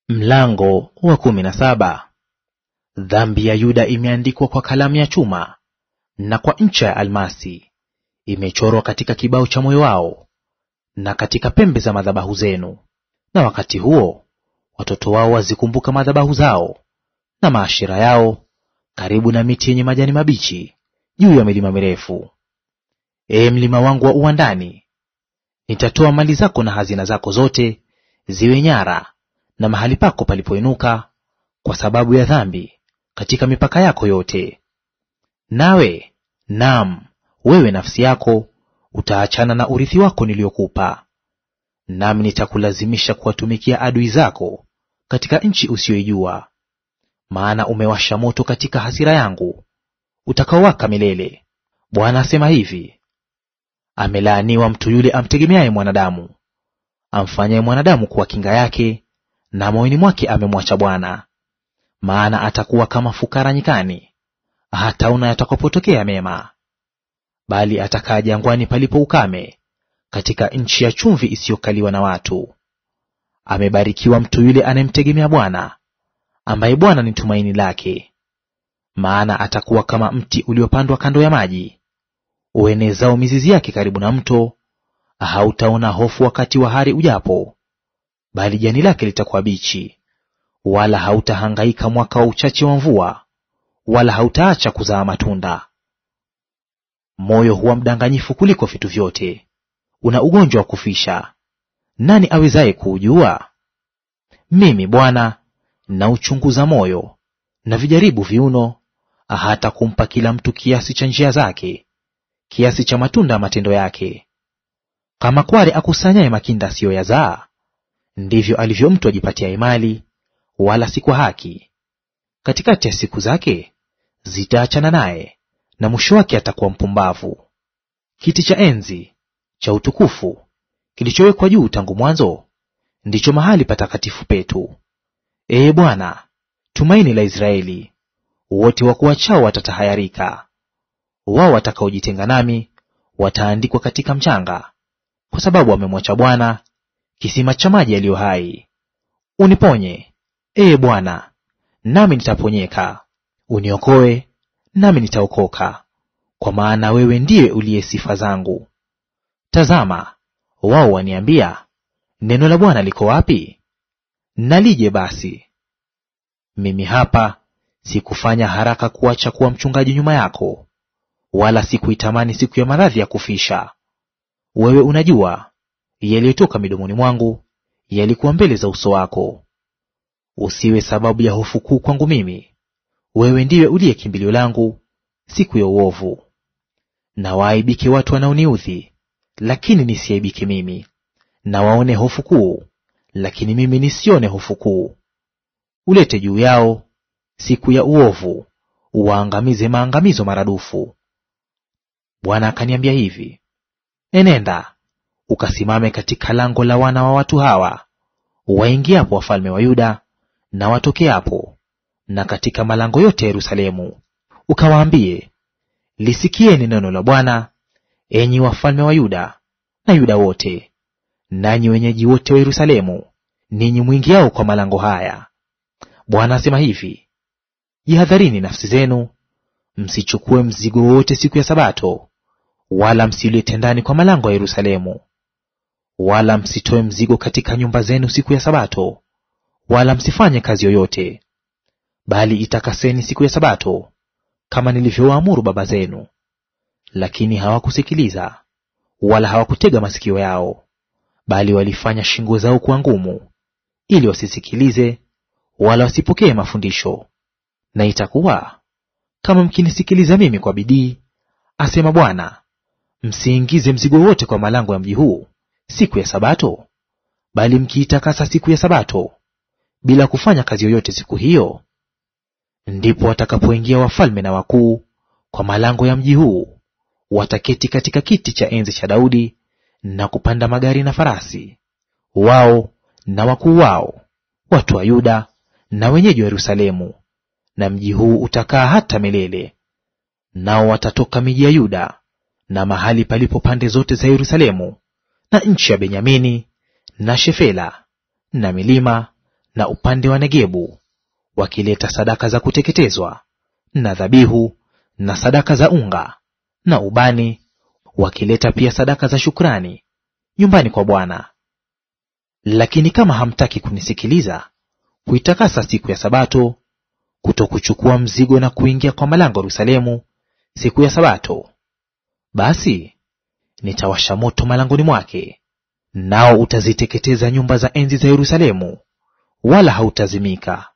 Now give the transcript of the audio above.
Mlango wa 17. Dhambi ya Yuda imeandikwa kwa kalamu ya chuma na kwa ncha ya almasi, imechorwa katika kibao cha moyo wao na katika pembe za madhabahu zenu. Na wakati huo watoto wao wazikumbuka madhabahu zao na maashera yao karibu na miti yenye majani mabichi juu ya milima mirefu. Ee mlima wangu wa uwandani, nitatoa mali zako na hazina zako zote ziwe nyara, na mahali pako palipoinuka kwa sababu ya dhambi katika mipaka yako yote. Nawe, naam, wewe nafsi yako utaachana na urithi wako niliokupa. Nami nitakulazimisha kuwatumikia adui zako katika nchi usiyoijua. Maana umewasha moto katika hasira yangu, utakaowaka milele. Bwana asema hivi: Amelaaniwa mtu yule amtegemeaye mwanadamu, amfanyaye mwanadamu kuwa kinga yake, na moyoni mwake amemwacha Bwana. Maana atakuwa kama fukara nyikani, hataona yatakapotokea mema. Bali atakaa jangwani palipo ukame, katika nchi ya chumvi isiyokaliwa na watu. Amebarikiwa mtu yule anayemtegemea Bwana, ambaye Bwana ni tumaini lake. Maana atakuwa kama mti uliopandwa kando ya maji, uenezao mizizi yake karibu na mto. Hautaona hofu wakati wa hari ujapo, bali jani lake litakuwa bichi. Wala hautahangaika mwaka wa uchache wa mvua, wala hautaacha kuzaa matunda. Moyo huwa mdanganyifu kuliko vitu vyote, una ugonjwa wa kufisha. Nani awezaye kuujua? Mimi Bwana nauchunguza moyo, na vijaribu viuno, hata kumpa kila mtu kiasi cha njia zake, kiasi cha matunda ya matendo yake. Kama kware akusanyaye makinda asiyoyazaa, ndivyo alivyo mtu ajipatiaye mali, wala si kwa haki. Katikati ya siku zake zitaachana naye, na mwisho wake atakuwa mpumbavu. Kiti cha enzi cha utukufu kilichowekwa juu tangu mwanzo ndicho mahali patakatifu petu. Ee Bwana, tumaini la Israeli, wote wakuachao watatahayarika. Wao watakaojitenga nami wataandikwa katika mchanga, kwa sababu wamemwacha Bwana, kisima cha maji yaliyo hai. Uniponye, Ee Bwana, nami nitaponyeka; uniokoe, nami nitaokoka, kwa maana wewe ndiye uliye sifa zangu. Tazama, wao waniambia, neno la Bwana liko wapi? Nalije basi? Mimi hapa sikufanya haraka kuacha kuwa mchungaji nyuma yako, wala sikuitamani siku ya maradhi ya kufisha. Wewe unajua yaliyotoka midomoni mwangu yalikuwa mbele za uso wako. Usiwe sababu ya hofu kuu kwangu mimi; wewe ndiwe uliye kimbilio langu siku ya uovu. Na waaibike watu wanaoniudhi, lakini nisiaibike mimi; na waone hofu kuu, lakini mimi nisione hofu kuu. Ulete juu yao siku ya uovu, uwaangamize maangamizo maradufu. Bwana akaniambia hivi: Enenda, ukasimame katika lango la wana wa watu hawa, waingiapo wafalme wa Yuda na watokeapo, na katika malango yote ya Yerusalemu. Ukawaambie, lisikieni neno la Bwana, enyi wafalme wa Yuda na Yuda wote, nanyi wenyeji wote wa Yerusalemu, ninyi mwingiao kwa malango haya. Bwana asema hivi: Jihadharini nafsi zenu, msichukue mzigo wowote siku ya Sabato, wala msiulete ndani kwa malango ya Yerusalemu. Wala msitoe mzigo katika nyumba zenu siku ya Sabato, wala msifanye kazi yoyote. Bali itakaseni siku ya Sabato, kama nilivyowaamuru baba zenu. Lakini hawakusikiliza, wala hawakutega masikio yao, bali walifanya shingo zao kuwa ngumu, ili wasisikilize wala wasipokee mafundisho. Na itakuwa kama mkinisikiliza mimi kwa bidii, asema Bwana, msiingize mzigo wote kwa malango ya mji huu siku ya Sabato, bali mkiitakasa siku ya Sabato bila kufanya kazi yoyote siku hiyo, ndipo watakapoingia wafalme na wakuu kwa malango ya mji huu, wataketi katika kiti cha enzi cha Daudi na kupanda magari na farasi, wao na wakuu wao, watu wa Yuda na wenyeji wa Yerusalemu, na mji huu utakaa hata milele. Nao watatoka miji ya Yuda na mahali palipo pande zote za Yerusalemu, na nchi ya Benyamini na Shefela na milima na upande wa Negebu, wakileta sadaka za kuteketezwa na dhabihu na sadaka za unga na ubani, wakileta pia sadaka za shukrani nyumbani kwa Bwana. Lakini kama hamtaki kunisikiliza, kuitakasa siku ya Sabato, kutokuchukua mzigo na kuingia kwa malango Yerusalemu siku ya Sabato, basi nitawasha moto malangoni mwake, nao utaziteketeza nyumba za enzi za Yerusalemu, wala hautazimika.